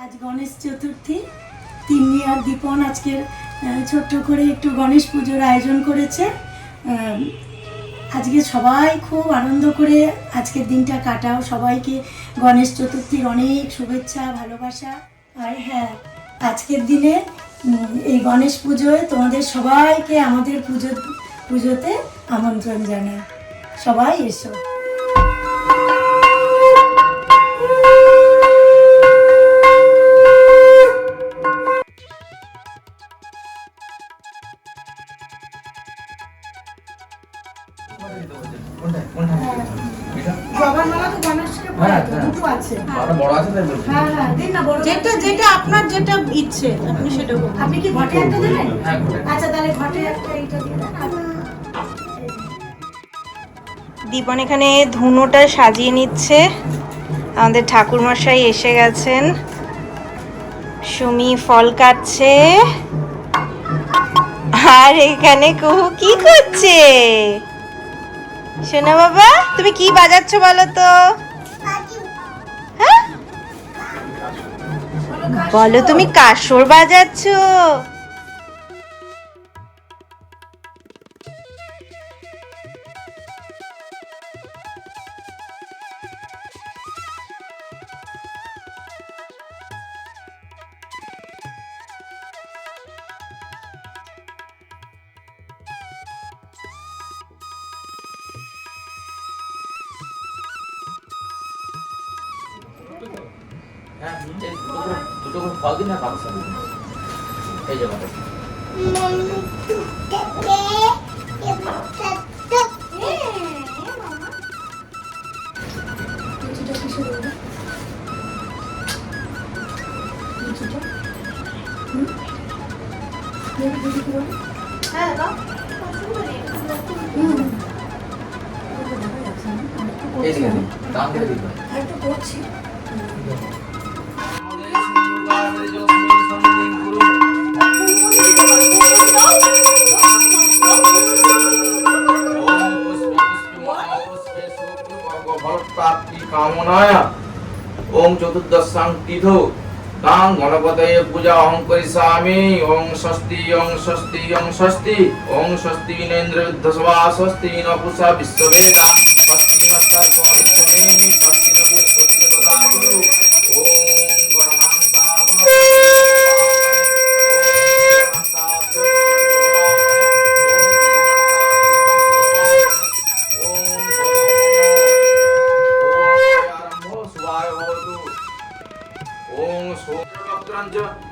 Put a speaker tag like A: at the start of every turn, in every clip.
A: आज गणेश चतुर्थी तिन्नी और दीपन आजके छोट्ट करे एकटू गणेश पुजोर आयोजन करेছে আজকে সবাই খুব আনন্দ করে আজকের দিনটা কাটাও সবাইকে গণেশ চতুর্থীর অনেক শুভেচ্ছা ভালোবাসা আর হ্যাঁ আজকের দিনে এই গণেশ পুজোয় তোমাদের সবাইকে আমাদের পুজোতে আমন্ত্রণ জানাই সবাই এসো
B: যেটা আপনার যেটা ইচ্ছে আপনি সেটা
A: আপনি কি ঘটে একটা দেবেন আচ্ছা তাহলে ঘটে একটা এইটা দিয়ে দেন
B: দীপন এখানে ধুনোটা সাজিয়ে নিচ্ছে আমাদের ঠাকুরমশাই এসে গেছেন সুমি ফল কাটছে আর এখানে কুহু কি করছে শোনা বাবা তুমি কি বাজাচ্ছ বলো তো হ্যাঁ বলো তুমি কাসর বাজাচ্ছ
C: দুটো ফল দিন না বাক্স এই যে বাবা এই দিকে দাম দিয়ে দিন
A: একটু করছি
C: ओम चतुर्दशां तिथौ तां गणपतये पूजा अहं करिष्यामि ओम स्वस्ति ओम स्वस्ति ओम स्वस्ति ओम स्वस्ति इन्द्र विद्वस्वा स्वस्ति न पूषा विश्ववेदा स्वस्ति नस्तात्मविष्णुमेमि स्वस्ति न बृहस्पति ददातु ओम गणहान्ता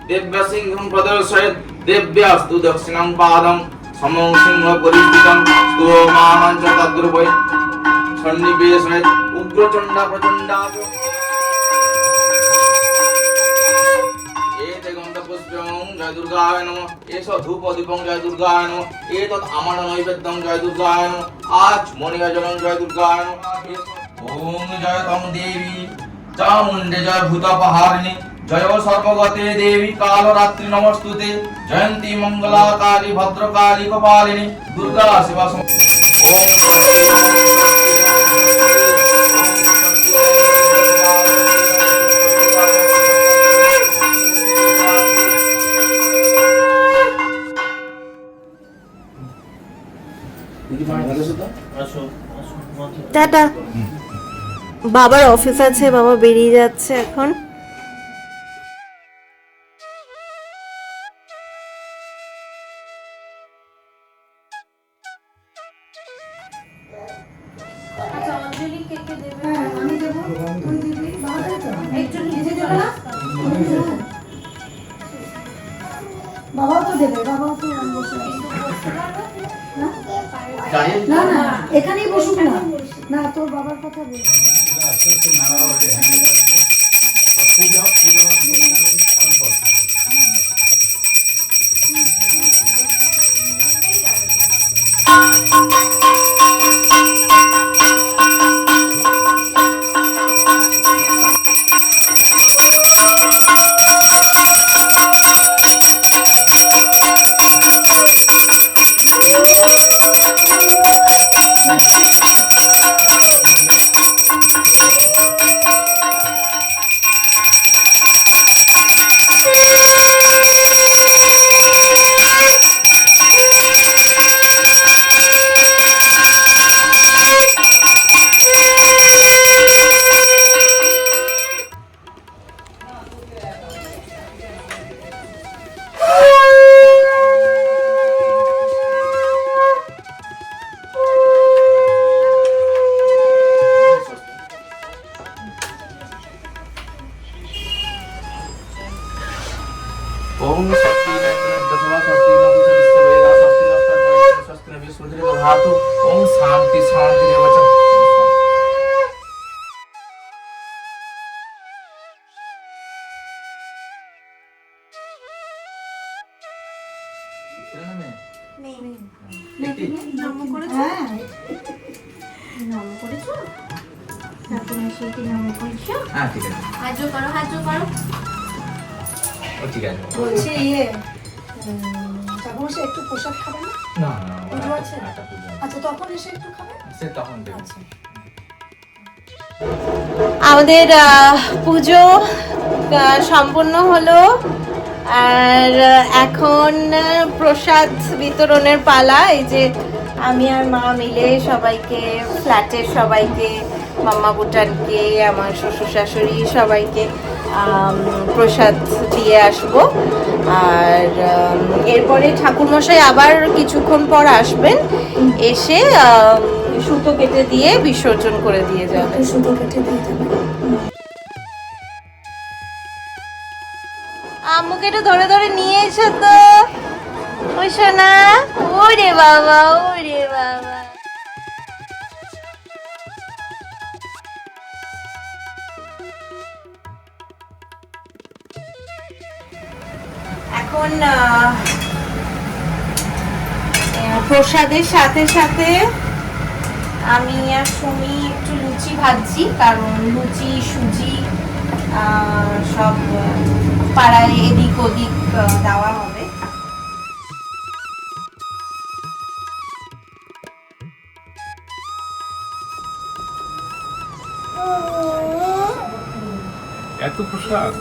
C: देव्य सिंहं प्रदर्शयत् देव्यास्तु दक्षिणं पादं समं सिंह परिस्थितं स्तोमानं च तद्रूपै सन्निवेशयत् उग्रचण्डा प्रचण्डाच एते गन्धपुष्पं जय दुर्गाय नमः एष धूपदीपं जय दुर्गाय नमः एतत् आमन नैवेद्यं जय दुर्गाय नमः आज मणिजलं जय दुर्गाय नमः ओम जय तं देवी चामुण्डे जय भूतपहारिणी जय सर्वगते देवी कालरात्रि नमस्तुते जयंती मंगला काली भद्रकाली कपालिनी दुर्गा शिवा ओम
B: টাটা বাবার অফিস আছে, বাবা বেরিয়ে যাচ্ছে এখন।
A: হ্যাঁ, আমি দেবো, তুই দিবি, বাবা দেবে তো? নিজে দেবে না? বাবাও তো দেবে, বাবাও তো বসে আছে। না না, এখানেই বসুক না। না, তোর বাবার কথা বল।
C: ओम स्वस्ति न दशवा स्वस्ति न विश्ववेदा स्वस्ति न सर्वैः स्वस्ति न विश्वधरे दधातु। ओम शांति शांति रेवच। হ্যাঁ ঠিক আছে,
D: হাত জোড় করো, হাত জোড় করো।
C: ও ঠিক আছে।
A: বলছি ঠাকুমশাই একটু প্রসাদ খাবে না?
C: না না,
A: পুজো আছে?
C: একটা পুজো আছে।
A: আচ্ছা, তখন এসে একটু খাবে?
C: সে তখন দেবে।
A: আচ্ছা।
B: আমাদের পুজো সম্পূর্ণ হলো, আর এখন প্রসাদ বিতরণের পালা। এই যে আমি আর মা মিলে সবাইকে, ফ্ল্যাটের সবাইকে, মাম্মা বুটানকে, আমার শ্বশুর শাশুড়ি সবাইকে প্রসাদ দিয়ে আসবো। আর এরপরে ঠাকুরমশাই আবার কিছুক্ষণ পর আসবেন, এসে সুতো কেটে দিয়ে বিসর্জন করে দিয়ে যাবে।
A: সুতো কেটে দিয়ে যাবে।
B: আম্মুকে একটু ধরে ধরে নিয়ে এসো তো, ওই সোনা। ওরে বাবা, ওরে বাবা। এখন প্রসাদের সাথে সাথে আমি আর সুমি একটু লুচি ভাজছি, কারণ লুচি সুজি সব পাড়ায় এদিক ওদিক দেওয়া হবে।
C: এত প্রসাদ।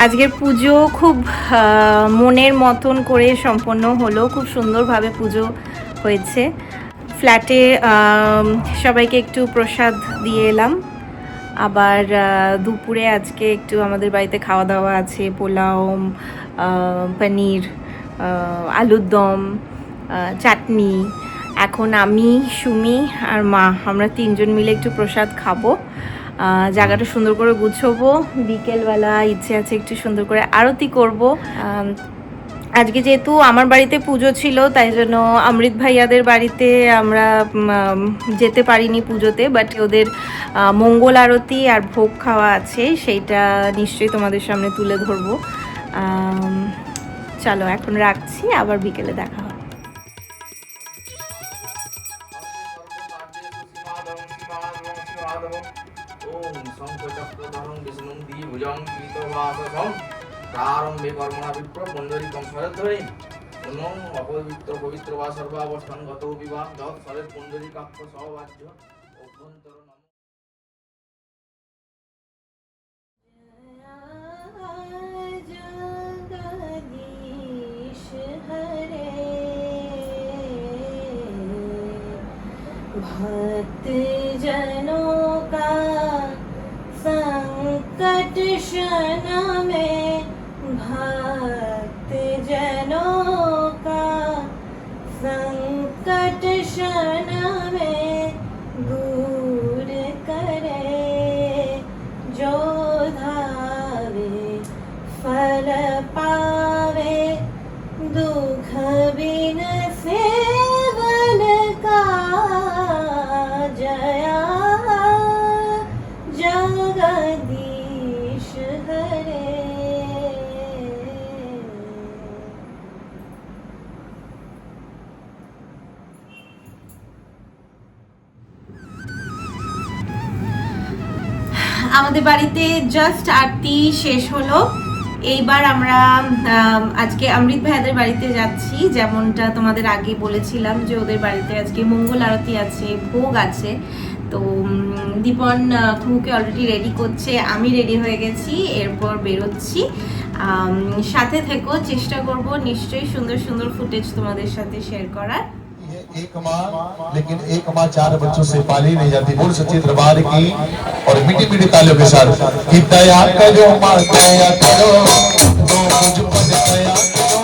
B: আজকের পুজো খুব মনের মতন করে সম্পন্ন হলো, খুব সুন্দরভাবে পুজো হয়েছে। ফ্ল্যাটে সবাইকে একটু প্রসাদ দিয়ে এলাম। আবার দুপুরে আজকে একটু আমাদের বাড়িতে খাওয়া দাওয়া আছে, পোলাও, পনির, আলুর দম, চাটনি। এখন আমি, সুমি আর মা, আমরা তিনজন মিলে একটু প্রসাদ খাবো। জায়গাটা সুন্দর করে গুছবো। বিকেলবেলা ইচ্ছে আছে একটু সুন্দর করে আরতি করব। আজকে যেহেতু আমার বাড়িতে পুজো ছিল তাই জন্য অমৃত ভাইয়াদের বাড়িতে আমরা যেতে পারিনি পুজোতে, বাট ওদের মঙ্গল আরতি আর ভোগ খাওয়া আছে, সেইটা নিশ্চয়ই তোমাদের সামনে তুলে ধরবো। চলো এখন রাখছি, আবার বিকেলে দেখা হবে।
C: প্রারম্ভে কর্মণা বিপ্র পুণ্ডরীকং শরদ্ধরি অপবিত্র পবিত্র বা সর্বাবস্থান গত বিবাহ যৎ শরৎ পুণ্ডরীকাক্ষ সহবাজ্য অভ্যন্তর নম।
B: भक्त जनों का संकट क्षण में, भक्त जनों का संकट क्षण में दूर करे, जो धावे फल पावे दुख बिन सेवन का, जया जगदीश हरे। আমাদের বাড়িতে জাস্ট আরতি শেষ হলো। এইবার আমরা আজকে অমৃত ভাইয়াদের বাড়িতে যাচ্ছি, যেমনটা তোমাদের আগে বলেছিলাম যে ওদের বাড়িতে আজকে মঙ্গল আরতি আছে, ভোগ আছে। তো দীপন খুকে অলরেডি রেডি করছে, আমি রেডি হয়ে গেছি, এরপর বেরোচ্ছি। সাথে থেকো, চেষ্টা করব নিশ্চয়ই সুন্দর সুন্দর ফুটেজ তোমাদের সাথে শেয়ার করার।
D: एक माँ, लेकिन एक माँ 4 बच्चों से पाली नहीं जाती। बोल सच्चे दरबार की और मीठी मीठी तालियों के साथ कि दया करो माँ, दया करो, तो मुझ पर दया करो,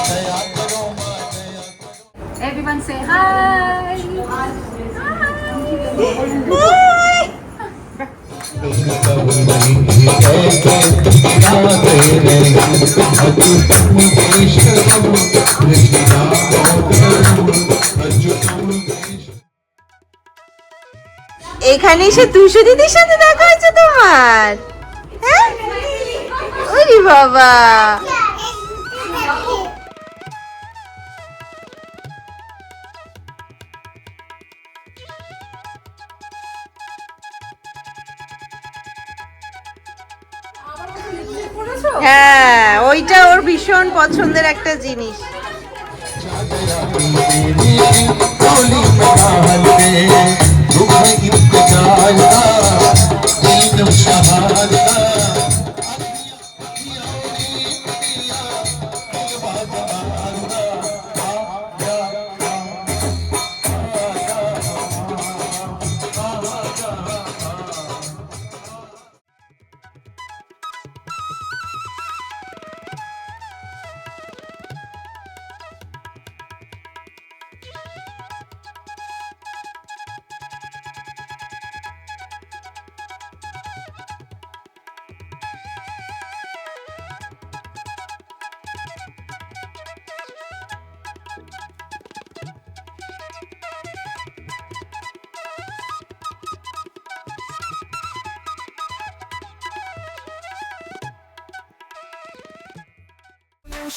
D: दया करो माँ, दया करो।
E: Everyone say hi.
B: এখানে এসে তুষু দিদির সাথে দেখা হয়েছে তোমার? হ্যাঁ, ওরে বাবা। হ্যাঁ, ওইটা ওর ভীষণ পছন্দের একটা জিনিস।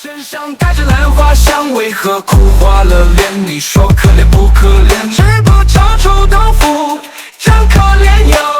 F: 身上带着兰花香，为何苦花了脸？你说可怜不可怜？吃不长出豆腐，真可怜哟。